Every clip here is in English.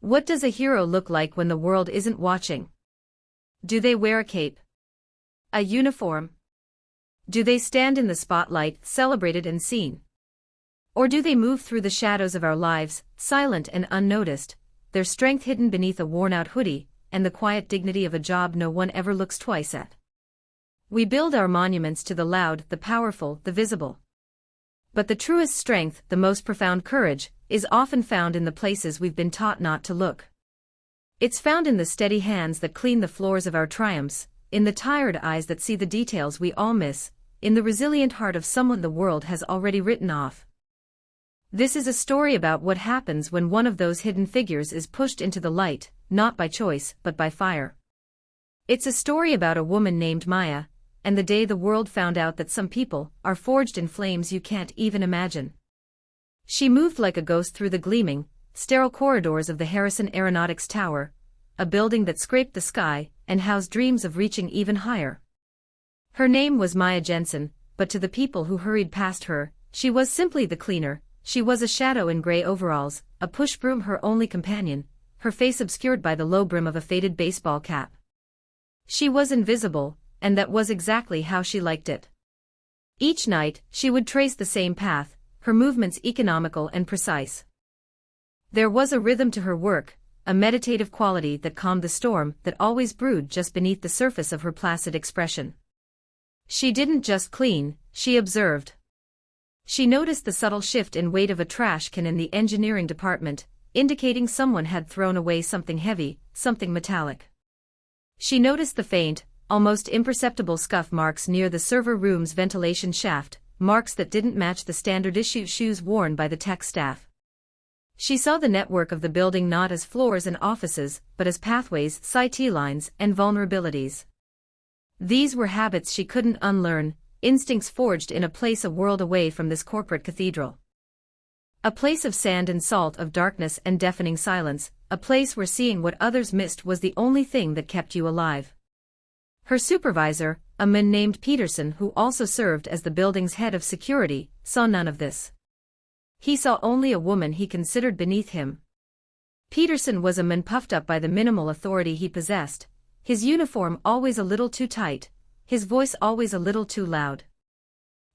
What does a hero look like when the world isn't watching? Do they wear a cape? A uniform? Do they stand in the spotlight, celebrated and seen? Or do they move through the shadows of our lives, silent and unnoticed, their strength hidden beneath a worn-out hoodie, and the quiet dignity of a job no one ever looks twice at? We build our monuments to the loud, the powerful, the visible. But the truest strength, the most profound courage, is often found in the places we've been taught not to look. It's found in the steady hands that clean the floors of our triumphs, in the tired eyes that see the details we all miss, in the resilient heart of someone the world has already written off. This is a story about what happens when one of those hidden figures is pushed into the light, not by choice, but by fire. It's a story about a woman named Maya, and the day the world found out that some people are forged in flames you can't even imagine. She moved like a ghost through the gleaming, sterile corridors of the Harrison Aeronautics Tower, a building that scraped the sky and housed dreams of reaching even higher. Her name was Maya Jensen, but to the people who hurried past her, she was simply the cleaner. She was a shadow in gray overalls, a push broom her only companion, her face obscured by the low brim of a faded baseball cap. She was invisible, and that was exactly how she liked it. Each night, she would trace the same path, her movements economical and precise. There was a rhythm to her work, a meditative quality that calmed the storm that always brewed just beneath the surface of her placid expression. She didn't just clean, she observed. She noticed the subtle shift in weight of a trash can in the engineering department, indicating someone had thrown away something heavy, something metallic. She noticed the faint, almost imperceptible scuff marks near the server room's ventilation shaft, marks that didn't match the standard issue shoes worn by the tech staff. She saw the network of the building not as floors and offices, but as pathways, sight lines, and vulnerabilities. These were habits she couldn't unlearn, instincts forged in a world away from this corporate cathedral. A place of sand and salt, of darkness and deafening silence, a place where seeing what others missed was the only thing that kept you alive. Her supervisor, a man named Peterson who also served as the building's head of security, saw none of this. He saw only a woman he considered beneath him. Peterson was a man puffed up by the minimal authority he possessed, his uniform always a little too tight, his voice always a little too loud.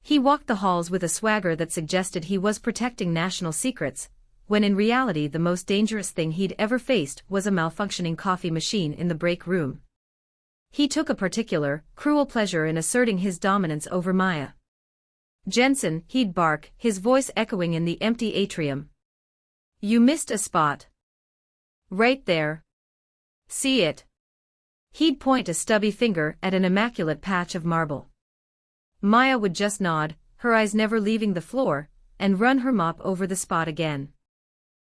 He walked the halls with a swagger that suggested he was protecting national secrets, when in reality the most dangerous thing he'd ever faced was a malfunctioning coffee machine in the break room. He took a particular, cruel pleasure in asserting his dominance over Maya. "Jensen," he'd bark, his voice echoing in the empty atrium. "You missed a spot. Right there. See it?" He'd point a stubby finger at an immaculate patch of marble. Maya would just nod, her eyes never leaving the floor, and run her mop over the spot again.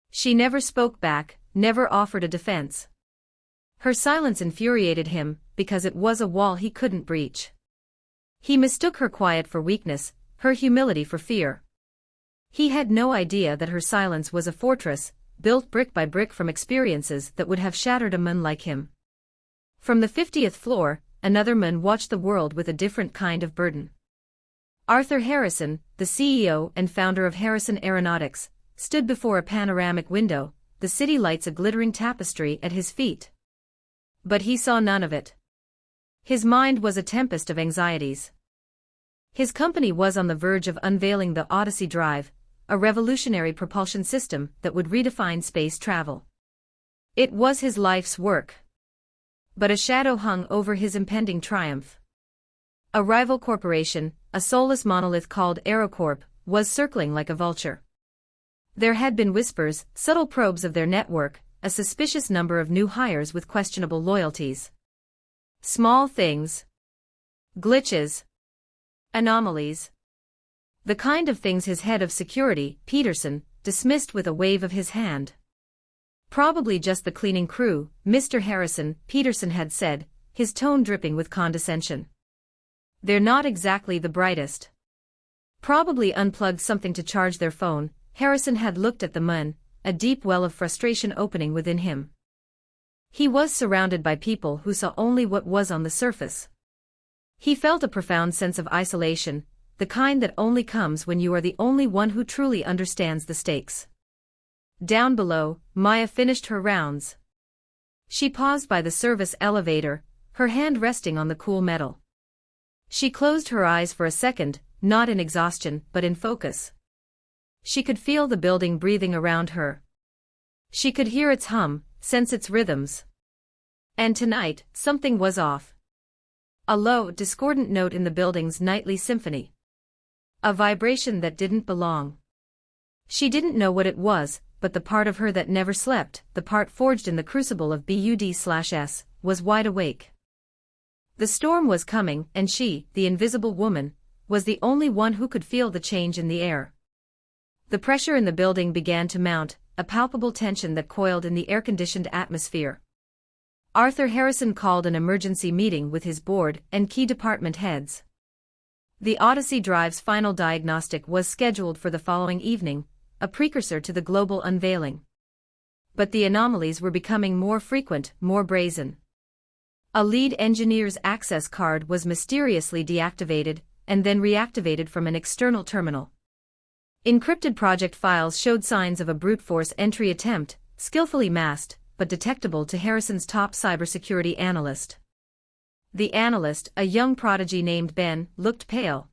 She never spoke back, never offered a defense. Her silence infuriated him, because it was a wall he couldn't breach. He mistook her quiet for weakness, her humility for fear. He had no idea that her silence was a fortress, built brick by brick from experiences that would have shattered a man like him. From the 50th floor, another man watched the world with a different kind of burden. Arthur Harrison, the CEO and founder of Harrison Aeronautics, stood before a panoramic window, the city lights a glittering tapestry at his feet. But he saw none of it. His mind was a tempest of anxieties. His company was on the verge of unveiling the Odyssey Drive, a revolutionary propulsion system that would redefine space travel. It was his life's work. But a shadow hung over his impending triumph. A rival corporation, a soulless monolith called AeroCorp, was circling like a vulture. There had been whispers, subtle probes of their network, a suspicious number of new hires with questionable loyalties. Small things. Glitches. Anomalies. The kind of things his head of security, Peterson, dismissed with a wave of his hand. "Probably just the cleaning crew, Mr. Harrison," Peterson had said, his tone dripping with condescension. "They're not exactly the brightest. Probably unplugged something to charge their phone." Harrison had looked at the man, a deep well of frustration opening within him. He was surrounded by people who saw only what was on the surface. He felt a profound sense of isolation, the kind that only comes when you are the only one who truly understands the stakes. Down below, Maya finished her rounds. She paused by the service elevator, her hand resting on the cool metal. She closed her eyes for a second, not in exhaustion but in focus. She could feel the building breathing around her. She could hear its hum, sense its rhythms. And tonight, something was off. A low, discordant note in the building's nightly symphony. A vibration that didn't belong. She didn't know what it was, but the part of her that never slept, the part forged in the crucible of Bud/S, was wide awake. The storm was coming, and she, the invisible woman, was the only one who could feel the change in the air. The pressure in the building began to mount, a palpable tension that coiled in the air-conditioned atmosphere. Arthur Harrison called an emergency meeting with his board and key department heads. The Odyssey Drive's final diagnostic was scheduled for the following evening, a precursor to the global unveiling. But the anomalies were becoming more frequent, more brazen. A lead engineer's access card was mysteriously deactivated, and then reactivated from an external terminal. Encrypted project files showed signs of a brute force entry attempt, skillfully masked, but detectable to Harrison's top cybersecurity analyst. The analyst, a young prodigy named Ben, looked pale.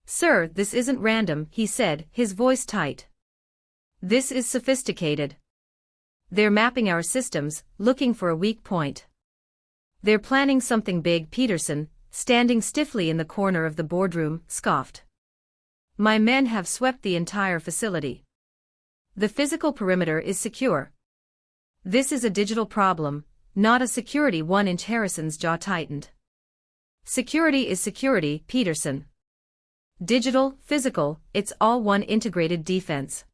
"Sir, this isn't random," he said, his voice tight. "This is sophisticated. They're mapping our systems, looking for a weak point. They're planning something big." Peterson, standing stiffly in the corner of the boardroom, scoffed. "My men have swept the entire facility. The physical perimeter is secure. This is a digital problem, not a security one." Harrison's jaw tightened. "Security is security, Peterson. Digital, physical, it's all one integrated defense.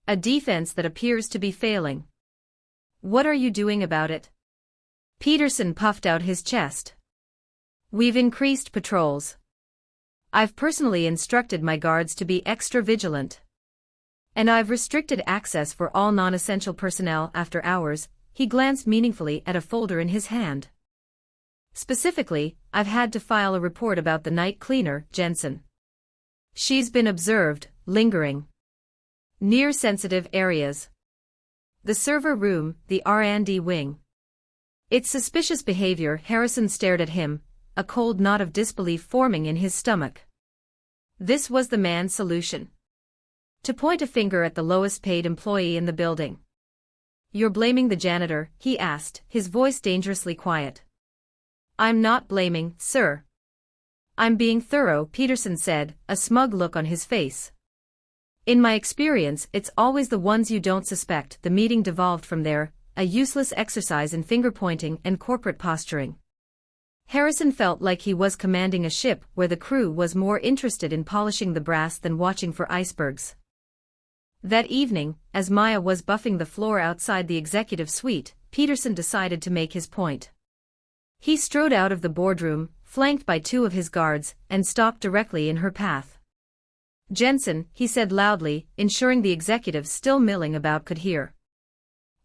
A defense that appears to be failing. What are you doing about it?" Peterson puffed out his chest. "We've increased patrols. I've personally instructed my guards to be extra vigilant. And I've restricted access for all non-essential personnel after hours." He glanced meaningfully at a folder in his hand. "Specifically, I've had to file a report about the night cleaner, Jensen. She's been observed, lingering near sensitive areas. The server room, the R&D wing. It's suspicious behavior." Harrison stared at him, a cold knot of disbelief forming in his stomach. This was the man's solution. To point a finger at the lowest paid employee in the building. "You're blaming the janitor?" he asked, his voice dangerously quiet. "I'm not blaming, sir. I'm being thorough," Peterson said, a smug look on his face. "In my experience, it's always the ones you don't suspect." The meeting devolved from there, a useless exercise in finger-pointing and corporate posturing. Harrison felt like he was commanding a ship where the crew was more interested in polishing the brass than watching for icebergs. That evening, as Maya was buffing the floor outside the executive suite, Peterson decided to make his point. He strode out of the boardroom, flanked by two of his guards, and stopped directly in her path. "Jensen," he said loudly, ensuring the executives still milling about could hear.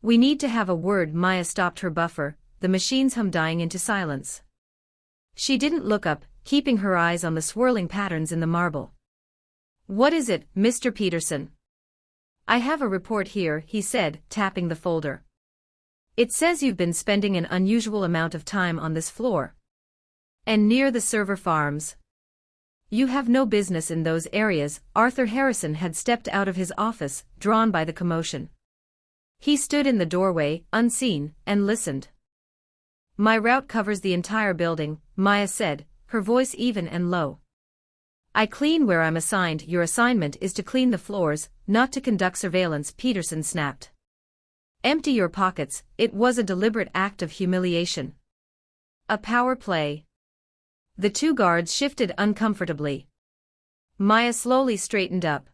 "We need to have a word." Maya stopped her buffer, the machine's hum dying into silence. She didn't look up, keeping her eyes on the swirling patterns in the marble. "What is it, Mr. Peterson?" "I have a report here," he said, tapping the folder. "It says you've been spending an unusual amount of time on this floor. And near the server farms. You have no business in those areas." Arthur Harrison had stepped out of his office, drawn by the commotion. He stood in the doorway, unseen, and listened. "My route covers the entire building," Maya said, her voice even and low. "I clean where I'm assigned." "Your assignment is to clean the floors, not to conduct surveillance," Peterson snapped. "Empty your pockets." It was a deliberate act of humiliation. A power play. The two guards shifted uncomfortably. Maya slowly straightened up.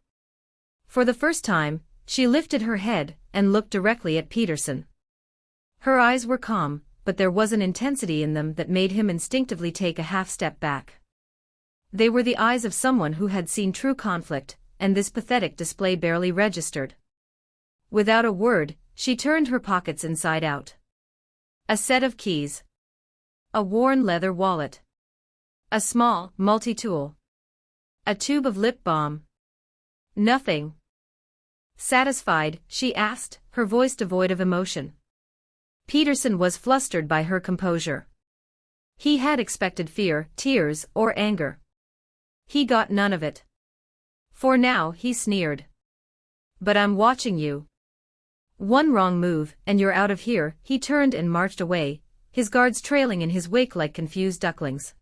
For the first time, she lifted her head and looked directly at Peterson. Her eyes were calm, but there was an intensity in them that made him instinctively take a half step back. They were the eyes of someone who had seen true conflict, and this pathetic display barely registered. Without a word, she turned her pockets inside out. A set of keys. A worn leather wallet. A small, multi-tool. A tube of lip balm. Nothing. Satisfied, she asked, her voice devoid of emotion. Peterson was flustered by her composure. He had expected fear, tears, or anger. He got none of it. For now, he sneered. But I'm watching you. One wrong move, and you're out of here. He turned and marched away, his guards trailing in his wake like confused ducklings.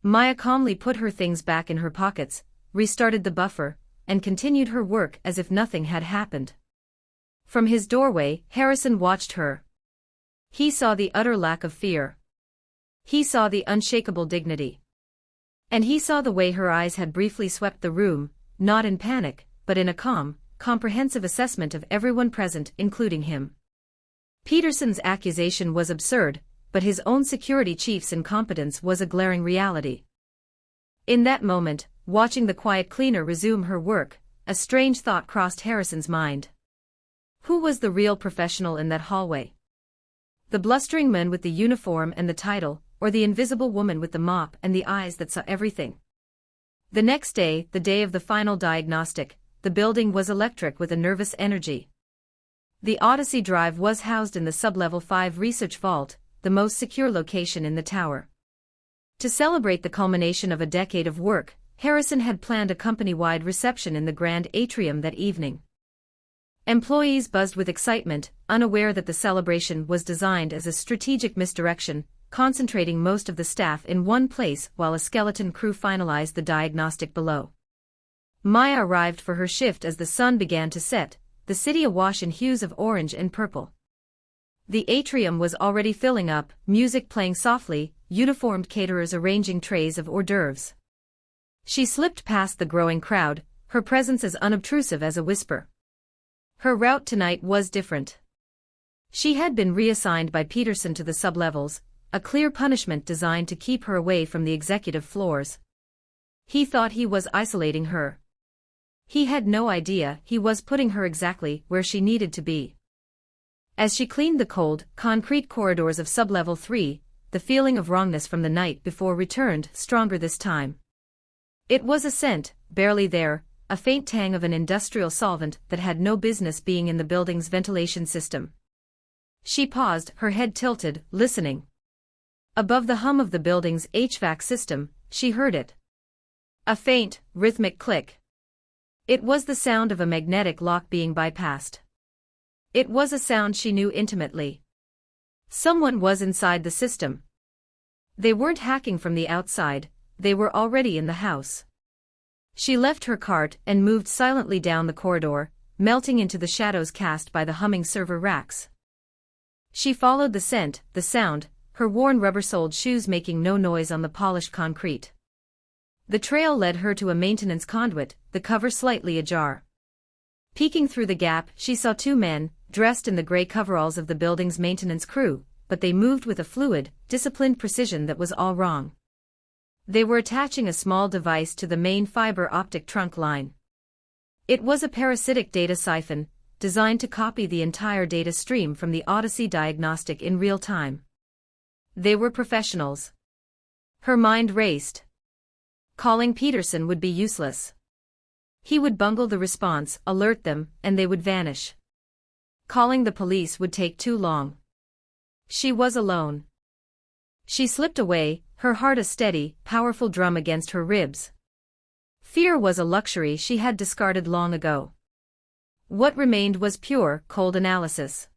Maya calmly put her things back in her pockets, restarted the buffer, and continued her work as if nothing had happened. From his doorway, Harrison watched her. He saw the utter lack of fear. He saw the unshakable dignity. And he saw the way her eyes had briefly swept the room, not in panic, but in a calm, comprehensive assessment of everyone present, including him. Peterson's accusation was absurd, but his own security chief's incompetence was a glaring reality. In that moment, watching the quiet cleaner resume her work, a strange thought crossed Harrison's mind. Who was the real professional in that hallway? The blustering man with the uniform and the title, or the invisible woman with the mop and the eyes that saw everything? The next day, the day of the final diagnostic, the building was electric with a nervous energy. The Odyssey Drive was housed in the Sublevel 5 Research Vault, the most secure location in the tower. To celebrate the culmination of a decade of work, Harrison had planned a company-wide reception in the Grand Atrium that evening. Employees buzzed with excitement, unaware that the celebration was designed as a strategic misdirection, concentrating most of the staff in one place while a skeleton crew finalized the diagnostic below. Maya arrived for her shift as the sun began to set, the city awash in hues of orange and purple. The atrium was already filling up, music playing softly, uniformed caterers arranging trays of hors d'oeuvres. She slipped past the growing crowd, her presence as unobtrusive as a whisper. Her route tonight was different. She had been reassigned by Peterson to the sublevels, a clear punishment designed to keep her away from the executive floors. He thought he was isolating her. He had no idea he was putting her exactly where she needed to be. As she cleaned the cold, concrete corridors of Sublevel 3, the feeling of wrongness from the night before returned, stronger this time. It was a scent, barely there, a faint tang of an industrial solvent that had no business being in the building's ventilation system. She paused, her head tilted, listening. Above the hum of the building's HVAC system, she heard it. A faint, rhythmic click. It was the sound of a magnetic lock being bypassed. It was a sound she knew intimately. Someone was inside the system. They weren't hacking from the outside, they were already in the house. She left her cart and moved silently down the corridor, melting into the shadows cast by the humming server racks. She followed the scent, the sound, her worn rubber-soled shoes making no noise on the polished concrete. The trail led her to a maintenance conduit, the cover slightly ajar. Peeking through the gap, she saw two men, dressed in the gray coveralls of the building's maintenance crew, but they moved with a fluid, disciplined precision that was all wrong. They were attaching a small device to the main fiber optic trunk line. It was a parasitic data siphon, designed to copy the entire data stream from the Odyssey diagnostic in real time. They were professionals. Her mind raced. Calling Peterson would be useless. He would bungle the response, alert them, and they would vanish. Calling the police would take too long. She was alone. She slipped away, her heart a steady, powerful drum against her ribs. Fear was a luxury she had discarded long ago. What remained was pure, cold analysis.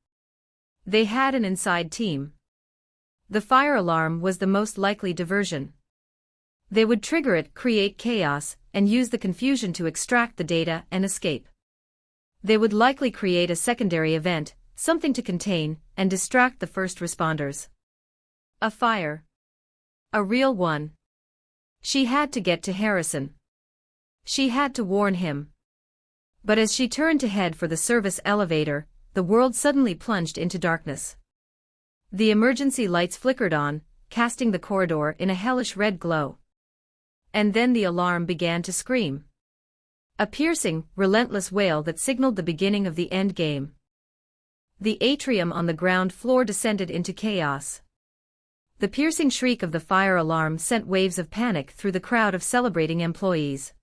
They had an inside team. The fire alarm was the most likely diversion. They would trigger it, create chaos, and use the confusion to extract the data and escape. They would likely create a secondary event, something to contain, and distract the first responders. A fire. A real one. She had to get to Harrison. She had to warn him. But as she turned to head for the service elevator, the world suddenly plunged into darkness. The emergency lights flickered on, casting the corridor in a hellish red glow. And then the alarm began to scream. A piercing, relentless wail that signaled the beginning of the end game. The atrium on the ground floor descended into chaos. The piercing shriek of the fire alarm sent waves of panic through the crowd of celebrating employees.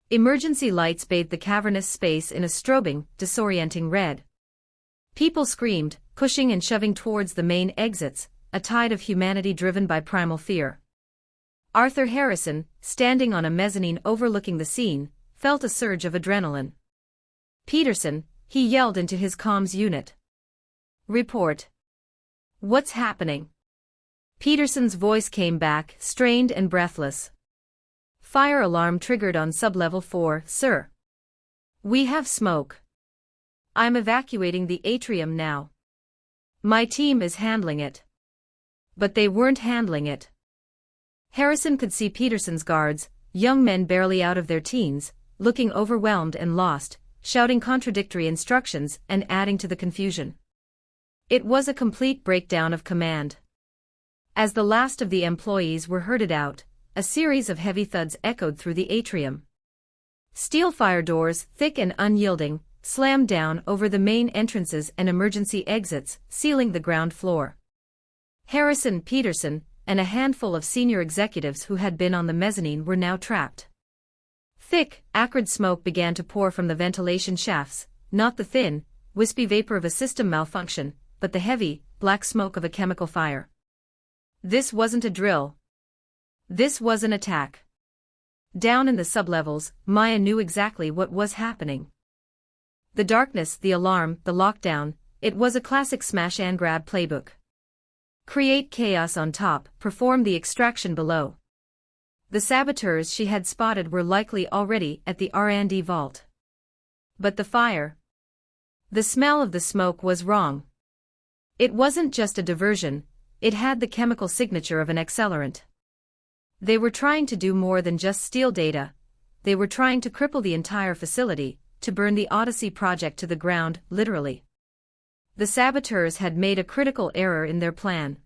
Emergency lights bathed the cavernous space in a strobing, disorienting red. People screamed, pushing and shoving towards the main exits, a tide of humanity driven by primal fear. Arthur Harrison, standing on a mezzanine overlooking the scene, felt a surge of adrenaline. "Peterson," he yelled into his comms unit. "Report. What's happening?" Peterson's voice came back, strained and breathless. "Fire alarm triggered on sublevel 4, sir. We have smoke. I'm evacuating the atrium now. My team is handling it." But they weren't handling it. Harrison could see Peterson's guards, young men barely out of their teens, looking overwhelmed and lost, shouting contradictory instructions and adding to the confusion. It was a complete breakdown of command. As the last of the employees were herded out, a series of heavy thuds echoed through the atrium. Steel fire doors, thick and unyielding, slammed down over the main entrances and emergency exits, sealing the ground floor. Harrison, Peterson, and a handful of senior executives who had been on the mezzanine were now trapped. Thick, acrid smoke began to pour from the ventilation shafts, not the thin, wispy vapor of a system malfunction, but the heavy, black smoke of a chemical fire. This wasn't a drill. This was an attack. Down in the sublevels, Maya knew exactly what was happening. The darkness, the alarm, the lockdown, it was a classic smash and grab playbook. Create chaos on top, perform the extraction below. The saboteurs she had spotted were likely already at the R&D vault. But the fire. The smell of the smoke was wrong. It wasn't just a diversion, it had the chemical signature of an accelerant. They were trying to do more than just steal data. They were trying to cripple the entire facility, to burn the Odyssey project to the ground, literally. The saboteurs had made a critical error in their plan.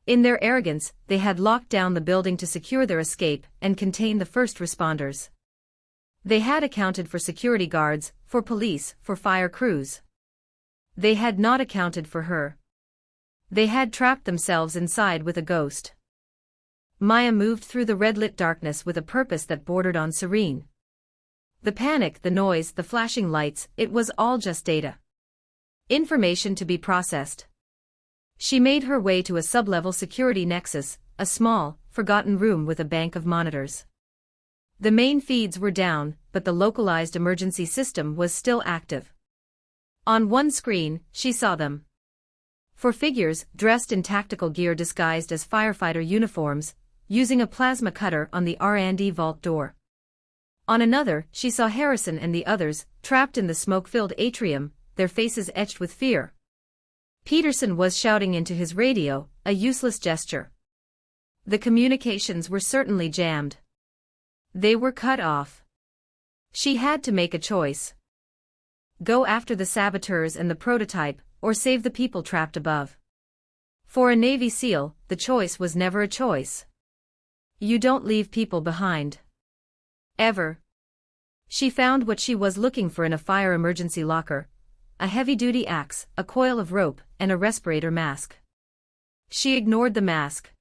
In their arrogance, they had locked down the building to secure their escape and contain the first responders. They had accounted for security guards, for police, for fire crews. They had not accounted for her. They had trapped themselves inside with a ghost. Maya moved through the red-lit darkness with a purpose that bordered on serene. The panic, the noise, the flashing lights, it was all just data. Information to be processed. She made her way to a sub-level security nexus, a small, forgotten room with a bank of monitors. The main feeds were down, but the localized emergency system was still active. On one screen, she saw them. Four figures, dressed in tactical gear disguised as firefighter uniforms, using a plasma cutter on the R&D vault door. On another, she saw Harrison and the others, trapped in the smoke-filled atrium, their faces etched with fear. Peterson was shouting into his radio, a useless gesture. The communications were certainly jammed. They were cut off. She had to make a choice. Go after the saboteurs and the prototype, or save the people trapped above. For a Navy SEAL, the choice was never a choice. You don't leave people behind. Ever. She found what she was looking for in a fire emergency locker: a heavy-duty axe, a coil of rope, and a respirator mask. She ignored the mask.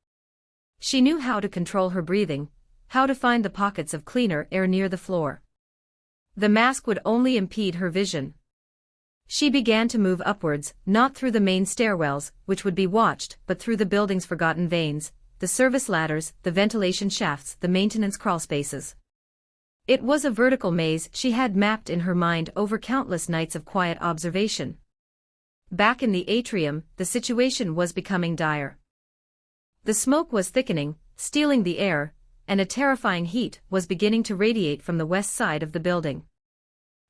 She knew how to control her breathing, how to find the pockets of cleaner air near the floor. The mask would only impede her vision. She began to move upwards, not through the main stairwells, which would be watched, but through the building's forgotten veins, the service ladders, the ventilation shafts, the maintenance crawlspaces. It was a vertical maze she had mapped in her mind over countless nights of quiet observation. Back in the atrium, the situation was becoming dire. The smoke was thickening, stealing the air, and a terrifying heat was beginning to radiate from the west side of the building.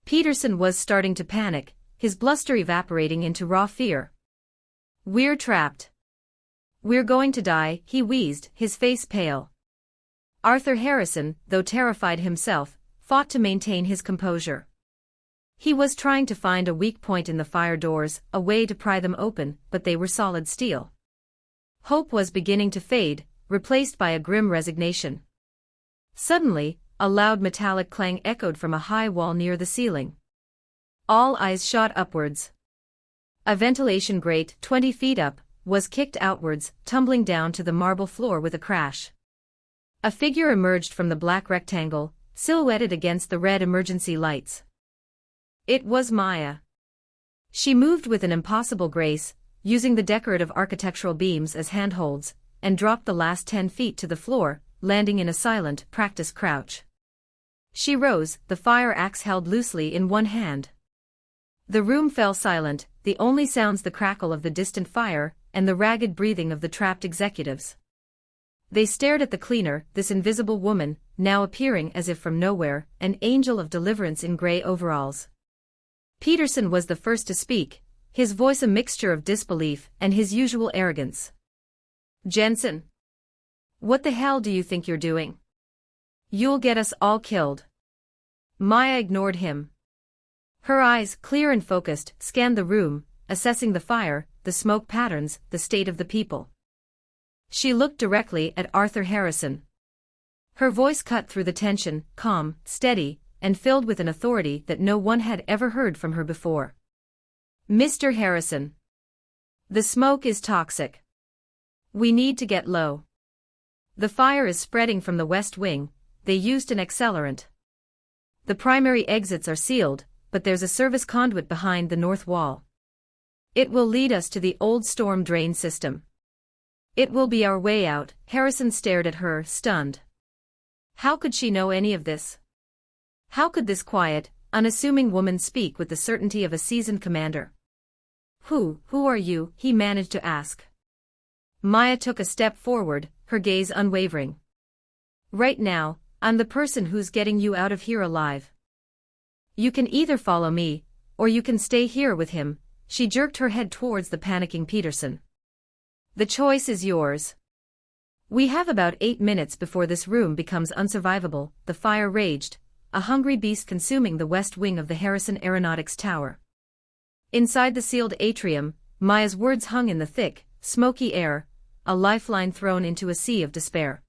Peterson was starting to panic, his bluster evaporating into raw fear. "We're trapped. We're going to die," he wheezed, his face pale. Arthur Harrison, though terrified himself, fought to maintain his composure. He was trying to find a weak point in the fire doors, a way to pry them open, but they were solid steel. Hope was beginning to fade, replaced by a grim resignation. Suddenly, a loud metallic clang echoed from a high wall near the ceiling. All eyes shot upwards. A ventilation grate, 20 feet up, was kicked outwards, tumbling down to the marble floor with a crash. A figure emerged from the black rectangle, silhouetted against the red emergency lights. It was Maya. She moved with an impossible grace, using the decorative architectural beams as handholds, and dropped the last 10 feet to the floor, landing in a silent, practiced crouch. She rose, the fire axe held loosely in one hand. The room fell silent, the only sounds the crackle of the distant fire, and the ragged breathing of the trapped executives. They stared at the cleaner, this invisible woman, now appearing as if from nowhere, an angel of deliverance in gray overalls. Peterson was the first to speak, his voice a mixture of disbelief and his usual arrogance. "Jensen. What the hell do you think you're doing? You'll get us all killed." Maya ignored him. Her eyes, clear and focused, scanned the room, assessing the fire, the smoke patterns, the state of the people. She looked directly at Arthur Harrison. Her voice cut through the tension, calm, steady, and filled with an authority that no one had ever heard from her before. "Mr. Harrison. The smoke is toxic. We need to get low. The fire is spreading from the west wing, they used an accelerant. The primary exits are sealed, but there's a service conduit behind the north wall. It will lead us to the old storm drain system. It will be our way out." Harrison stared at her, stunned. How could she know any of this? How could this quiet, unassuming woman speak with the certainty of a seasoned commander? Who are you?" he managed to ask. Maya took a step forward, her gaze unwavering. "Right now, I'm the person who's getting you out of here alive. You can either follow me, or you can stay here with him." She jerked her head towards the panicking Peterson. "The choice is yours. We have about 8 minutes before this room becomes unsurvivable." The fire raged, a hungry beast consuming the west wing of the Harrison Aeronautics Tower. Inside the sealed atrium, Maya's words hung in the thick, smoky air, a lifeline thrown into a sea of despair.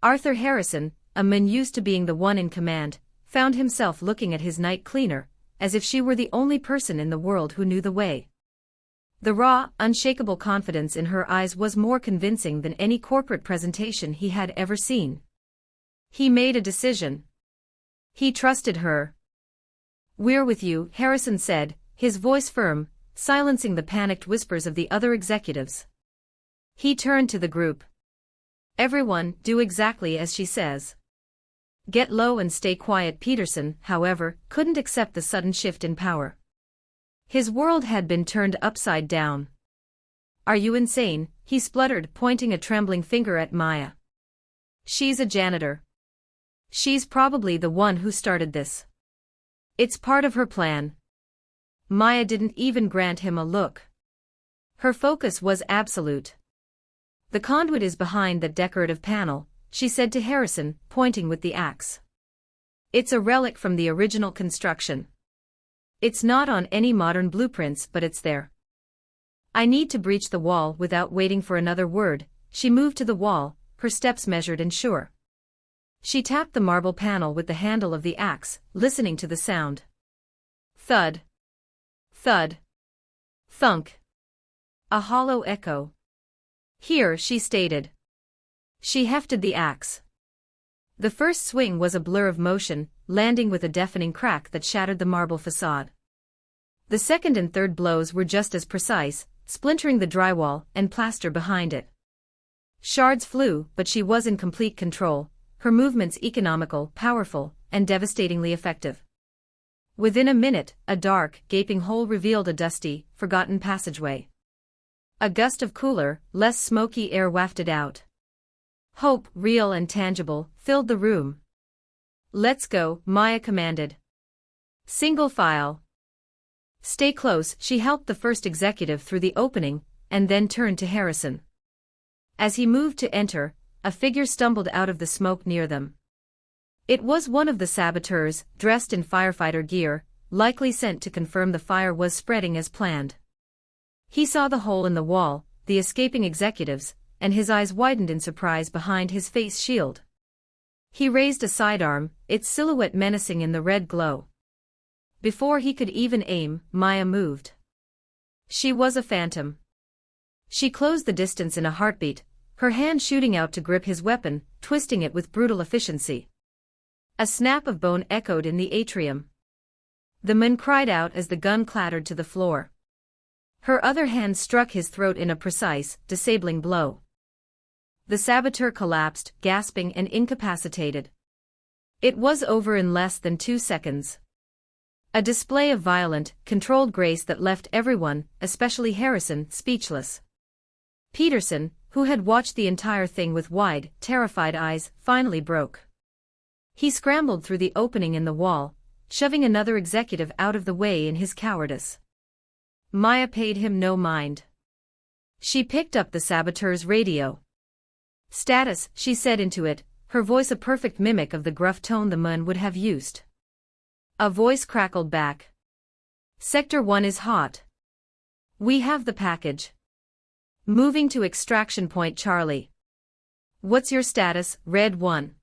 Arthur Harrison, a man used to being the one in command, found himself looking at his night cleaner, as if she were the only person in the world who knew the way. The raw, unshakable confidence in her eyes was more convincing than any corporate presentation he had ever seen. He made a decision. He trusted her. "We're with you," Harrison said, his voice firm, silencing the panicked whispers of the other executives. He turned to the group. "Everyone, do exactly as she says. Get low and stay quiet." Peterson, however, couldn't accept the sudden shift in power. His world had been turned upside down. "Are you insane?" he spluttered, pointing a trembling finger at Maya. "She's a janitor. She's probably the one who started this. It's part of her plan." Maya didn't even grant him a look. Her focus was absolute. "The conduit is behind that decorative panel," she said to Harrison, pointing with the axe. "It's a relic from the original construction. It's not on any modern blueprints, but it's there. I need to breach the wall." Without waiting for another word, she moved to the wall, her steps measured and sure. She tapped the marble panel with the handle of the axe, listening to the sound. Thud. Thud. Thunk. A hollow echo. "Here," she stated. She hefted the axe. The first swing was a blur of motion, landing with a deafening crack that shattered the marble facade. The second and third blows were just as precise, splintering the drywall and plaster behind it. Shards flew, but she was in complete control, her movements economical, powerful, and devastatingly effective. Within a minute, a dark, gaping hole revealed a dusty, forgotten passageway. A gust of cooler, less smoky air wafted out. Hope, real and tangible, filled the room. "Let's go," Maya commanded. "Single file. Stay close." She helped the first executive through the opening, and then turned to Harrison. As he moved to enter, a figure stumbled out of the smoke near them. It was one of the saboteurs, dressed in firefighter gear, likely sent to confirm the fire was spreading as planned. He saw the hole in the wall, the escaping executives, and his eyes widened in surprise behind his face shield. He raised a sidearm, its silhouette menacing in the red glow. Before he could even aim, Maya moved. She was a phantom. She closed the distance in a heartbeat, her hand shooting out to grip his weapon, twisting it with brutal efficiency. A snap of bone echoed in the atrium. The man cried out as the gun clattered to the floor. Her other hand struck his throat in a precise, disabling blow. The saboteur collapsed, gasping and incapacitated. It was over in less than 2 seconds. A display of violent, controlled grace that left everyone, especially Harrison, speechless. Peterson, who had watched the entire thing with wide, terrified eyes, finally broke. He scrambled through the opening in the wall, shoving another executive out of the way in his cowardice. Maya paid him no mind. She picked up the saboteur's radio. "Status," she said into it, her voice a perfect mimic of the gruff tone the man would have used. A voice crackled back. "Sector 1 is hot. We have the package. Moving to extraction point Charlie. What's your status, Red 1?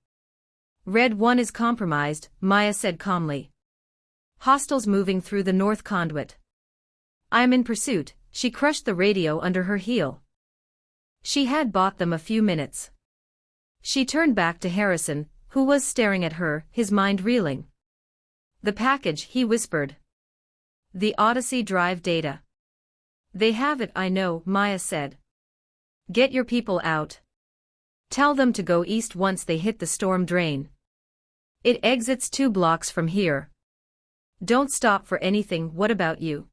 Red 1 is compromised," Maya said calmly. "Hostiles moving through the north conduit. I'm in pursuit." She crushed the radio under her heel. She had bought them a few minutes. She turned back to Harrison, who was staring at her, his mind reeling. "The package," he whispered. "The Odyssey Drive data." "They have it, I know," Maya said. "Get your people out. Tell them to go east once they hit the storm drain. It exits 2 blocks from here. Don't stop for anything." "What about you?"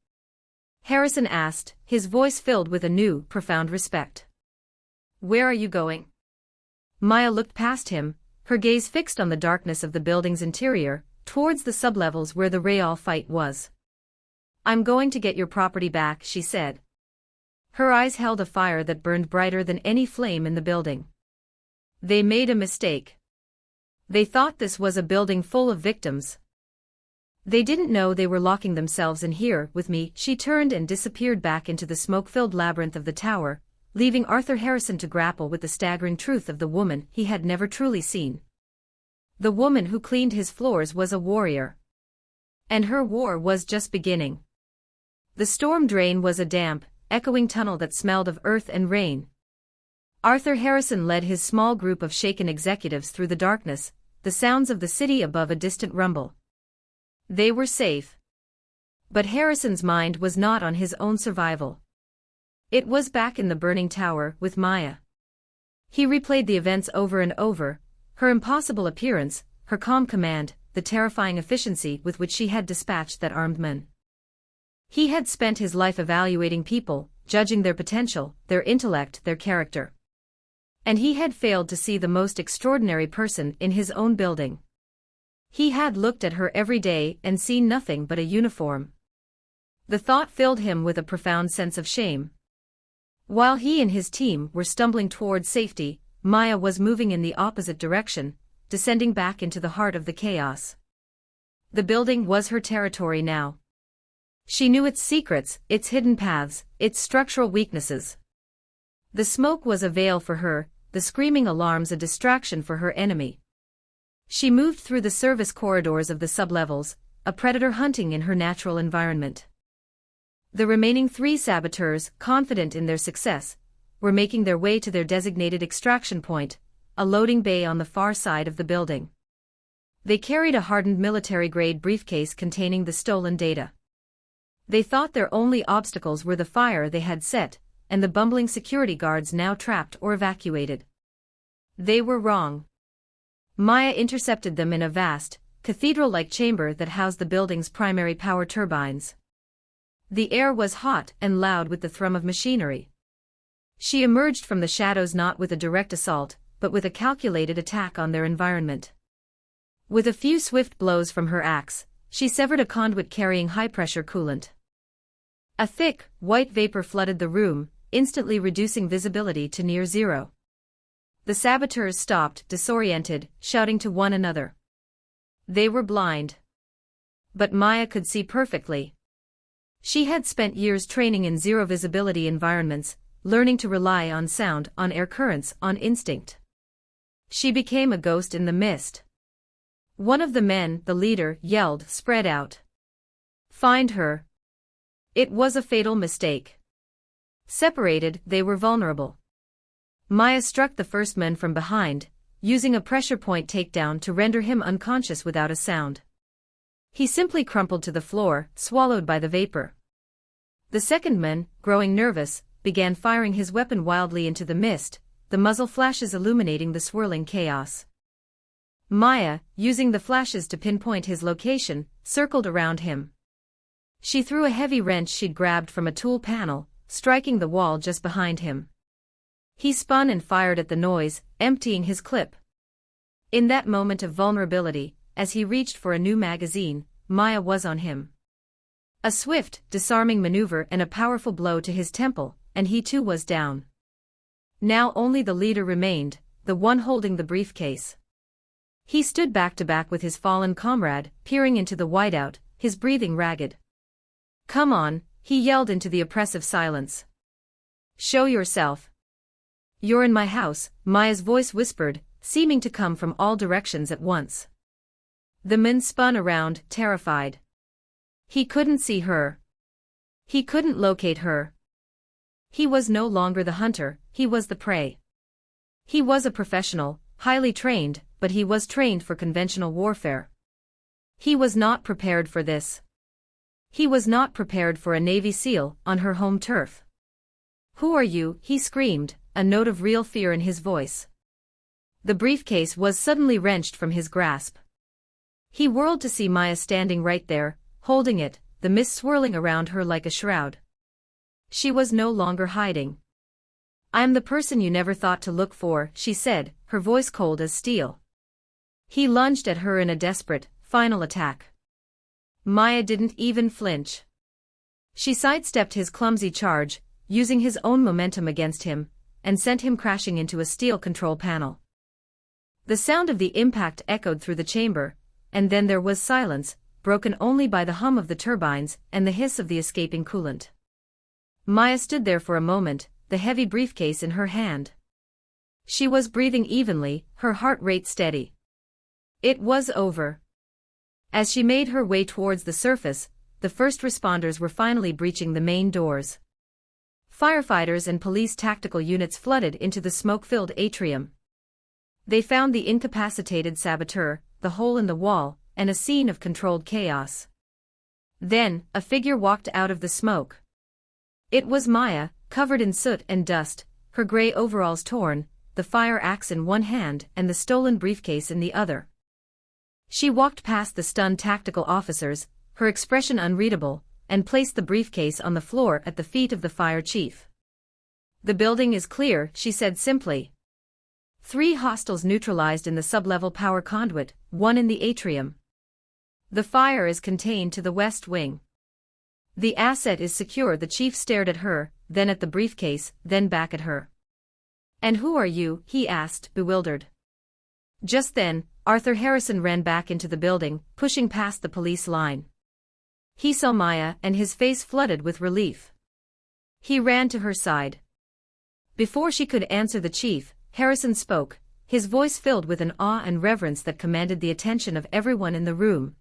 Harrison asked, his voice filled with a new, profound respect. "Where are you going?" Maya looked past him, her gaze fixed on the darkness of the building's interior, towards the sublevels where the Real fight was. "I'm going to get your property back," she said. Her eyes held a fire that burned brighter than any flame in the building. "They made a mistake. They thought this was a building full of victims. They didn't know they were locking themselves in here with me." She turned and disappeared back into the smoke-filled labyrinth of the tower, leaving Arthur Harrison to grapple with the staggering truth of the woman he had never truly seen. The woman who cleaned his floors was a warrior. And her war was just beginning. The storm drain was a damp, echoing tunnel that smelled of earth and rain. Arthur Harrison led his small group of shaken executives through the darkness, the sounds of the city above a distant rumble. They were safe. But Harrison's mind was not on his own survival. It was back in the burning tower with Maya. He replayed the events over and over, her impossible appearance, her calm command, the terrifying efficiency with which she had dispatched that armed man. He had spent his life evaluating people, judging their potential, their intellect, their character. And he had failed to see the most extraordinary person in his own building. He had looked at her every day and seen nothing but a uniform. The thought filled him with a profound sense of shame. While he and his team were stumbling toward safety, Maya was moving in the opposite direction, descending back into the heart of the chaos. The building was her territory now. She knew its secrets, its hidden paths, its structural weaknesses. The smoke was a veil for her, the screaming alarms a distraction for her enemy. She moved through the service corridors of the sublevels, a predator hunting in her natural environment. The remaining 3 saboteurs, confident in their success, were making their way to their designated extraction point, a loading bay on the far side of the building. They carried a hardened military-grade briefcase containing the stolen data. They thought their only obstacles were the fire they had set, and the bumbling security guards now trapped or evacuated. They were wrong. Maya intercepted them in a vast, cathedral-like chamber that housed the building's primary power turbines. The air was hot and loud with the thrum of machinery. She emerged from the shadows not with a direct assault, but with a calculated attack on their environment. With a few swift blows from her axe, she severed a conduit carrying high-pressure coolant. A thick, white vapor flooded the room, instantly reducing visibility to near zero. The saboteurs stopped, disoriented, shouting to one another. They were blind. But Maya could see perfectly. She had spent years training in zero-visibility environments, learning to rely on sound, on air currents, on instinct. She became a ghost in the mist. One of the men, the leader, yelled, "Spread out. Find her." It was a fatal mistake. Separated, they were vulnerable. Maya struck the first man from behind, using a pressure point takedown to render him unconscious without a sound. He simply crumpled to the floor, swallowed by the vapor. The second man, growing nervous, began firing his weapon wildly into the mist, the muzzle flashes illuminating the swirling chaos. Maya, using the flashes to pinpoint his location, circled around him. She threw a heavy wrench she'd grabbed from a tool panel, striking the wall just behind him. He spun and fired at the noise, emptying his clip. In that moment of vulnerability, as he reached for a new magazine, Maya was on him. A swift, disarming maneuver and a powerful blow to his temple, and he too was down. Now only the leader remained, the one holding the briefcase. He stood back to back with his fallen comrade, peering into the whiteout, his breathing ragged. "Come on," he yelled into the oppressive silence. "Show yourself." "You're in my house," Maya's voice whispered, seeming to come from all directions at once. The man spun around, terrified. He couldn't see her. He couldn't locate her. He was no longer the hunter, he was the prey. He was a professional, highly trained, but he was trained for conventional warfare. He was not prepared for this. He was not prepared for a Navy SEAL on her home turf. "Who are you?" he screamed, a note of real fear in his voice. The briefcase was suddenly wrenched from his grasp. He whirled to see Maya standing right there, holding it, the mist swirling around her like a shroud. She was no longer hiding. "I'm the person you never thought to look for," she said, her voice cold as steel. He lunged at her in a desperate, final attack. Maya didn't even flinch. She sidestepped his clumsy charge, using his own momentum against him, and sent him crashing into a steel control panel. The sound of the impact echoed through the chamber, and then there was silence, broken only by the hum of the turbines and the hiss of the escaping coolant. Maya stood there for a moment, the heavy briefcase in her hand. She was breathing evenly, her heart rate steady. It was over. As she made her way towards the surface, the first responders were finally breaching the main doors. Firefighters and police tactical units flooded into the smoke-filled atrium. They found the incapacitated saboteur, the hole in the wall, and a scene of controlled chaos. Then, a figure walked out of the smoke. It was Maya, covered in soot and dust, her gray overalls torn, the fire axe in one hand and the stolen briefcase in the other. She walked past the stunned tactical officers, her expression unreadable, and placed the briefcase on the floor at the feet of the fire chief. "The building is clear," she said simply. 3 hostiles neutralized in the sublevel power conduit, 1 in the atrium. "The fire is contained to the west wing. The asset is secure." The chief stared at her, then at the briefcase, then back at her. "And who are you?" he asked, bewildered. Just then, Arthur Harrison ran back into the building, pushing past the police line. He saw Maya and his face flooded with relief. He ran to her side. Before she could answer the chief, Harrison spoke, his voice filled with an awe and reverence that commanded the attention of everyone in the room.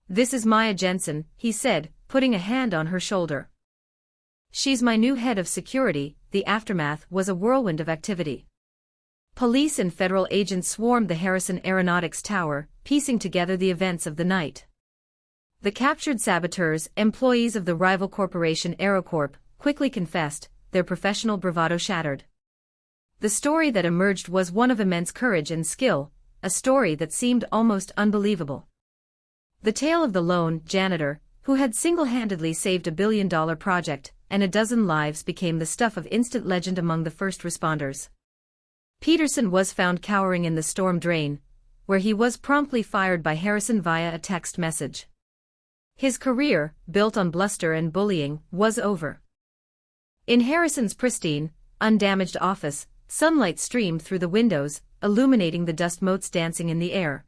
"This is Maya Jensen," he said, putting a hand on her shoulder. "She's my new head of security." The aftermath was a whirlwind of activity. Police and federal agents swarmed the Harrison Aeronautics Tower, piecing together the events of the night. The captured saboteurs, employees of the rival corporation AeroCorp, quickly confessed, their professional bravado shattered. The story that emerged was one of immense courage and skill, a story that seemed almost unbelievable. The tale of the lone janitor, who had single-handedly saved a billion-dollar project, and a dozen lives became the stuff of instant legend among the first responders. Peterson was found cowering in the storm drain, where he was promptly fired by Harrison via a text message. His career, built on bluster and bullying, was over. In Harrison's pristine, undamaged office, sunlight streamed through the windows, illuminating the dust motes dancing in the air.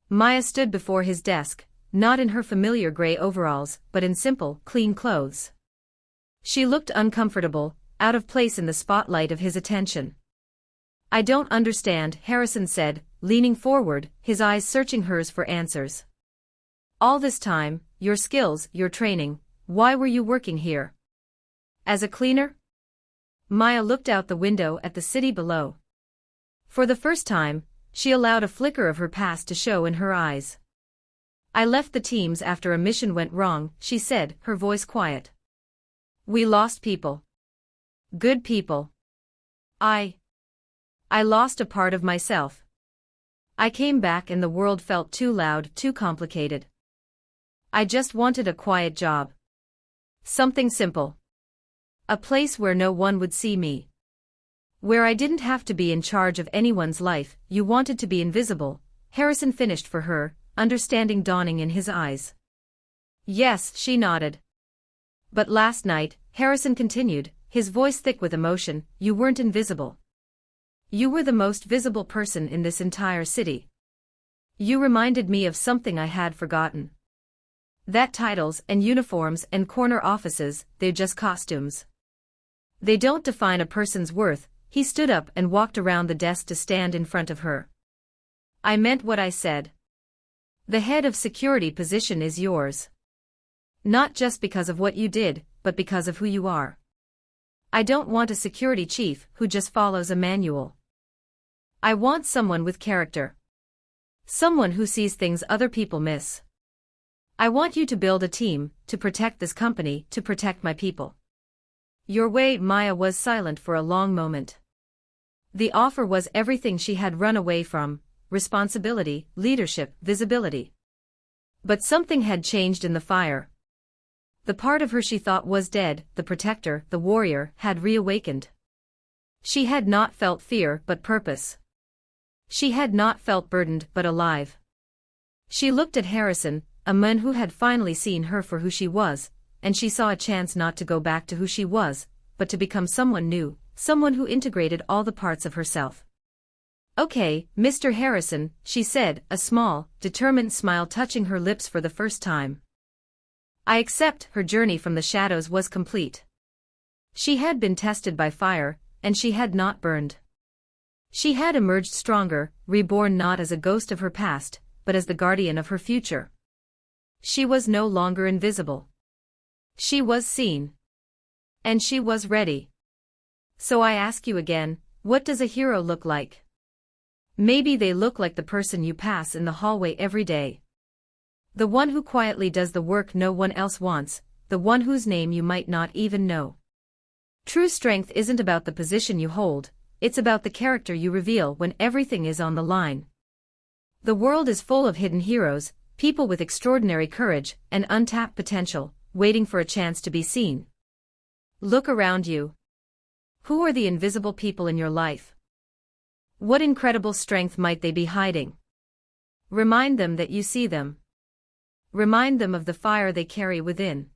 Maya stood before his desk, not in her familiar gray overalls, but in simple, clean clothes. She looked uncomfortable, out of place in the spotlight of his attention. "I don't understand," Harrison said, leaning forward, his eyes searching hers for answers. "All this time, your skills, your training, why were you working here? As a cleaner?" Maya looked out the window at the city below. For the first time, she allowed a flicker of her past to show in her eyes. I left the teams after a mission went wrong, she said, her voice quiet. We lost people. Good people. I lost a part of myself. I came back and the world felt too loud, too complicated. I just wanted a quiet job. Something simple. A place where no one would see me. Where I didn't have to be in charge of anyone's life. You wanted to be invisible, Harrison finished for her, understanding dawning in his eyes. Yes, she nodded. But last night, Harrison continued, his voice thick with emotion, you weren't invisible. You were the most visible person in this entire city. You reminded me of something I had forgotten. That titles and uniforms and corner offices, they're just costumes. They don't define a person's worth. He stood up and walked around the desk to stand in front of her. I meant what I said. The head of security position is yours. Not just because of what you did, but because of who you are. I don't want a security chief who just follows a manual. I want someone with character. Someone who sees things other people miss. I want you to build a team, to protect this company, to protect my people. Your way. Maya was silent for a long moment. The offer was everything she had run away from, responsibility, leadership, visibility. But something had changed in the fire. The part of her she thought was dead, the protector, the warrior, had reawakened. She had not felt fear but purpose. She had not felt burdened but alive. She looked at Harrison, a man who had finally seen her for who she was, and she saw a chance not to go back to who she was, but to become someone new, someone who integrated all the parts of herself. Okay, Mr. Harrison, she said, a small, determined smile touching her lips for the first time. I accept. Her journey from the shadows was complete. She had been tested by fire, and she had not burned. She had emerged stronger, reborn not as a ghost of her past, but as the guardian of her future. She was no longer invisible. She was seen. And she was ready. So I ask you again, what does a hero look like? Maybe they look like the person you pass in the hallway every day. The one who quietly does the work no one else wants, the one whose name you might not even know. True strength isn't about the position you hold, it's about the character you reveal when everything is on the line. The world is full of hidden heroes, people with extraordinary courage and untapped potential, waiting for a chance to be seen. Look around you. Who are the invisible people in your life? What incredible strength might they be hiding? Remind them that you see them. Remind them of the fire they carry within.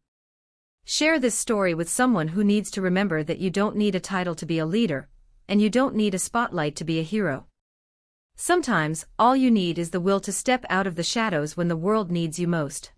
Share this story with someone who needs to remember that you don't need a title to be a leader, and you don't need a spotlight to be a hero. Sometimes, all you need is the will to step out of the shadows when the world needs you most.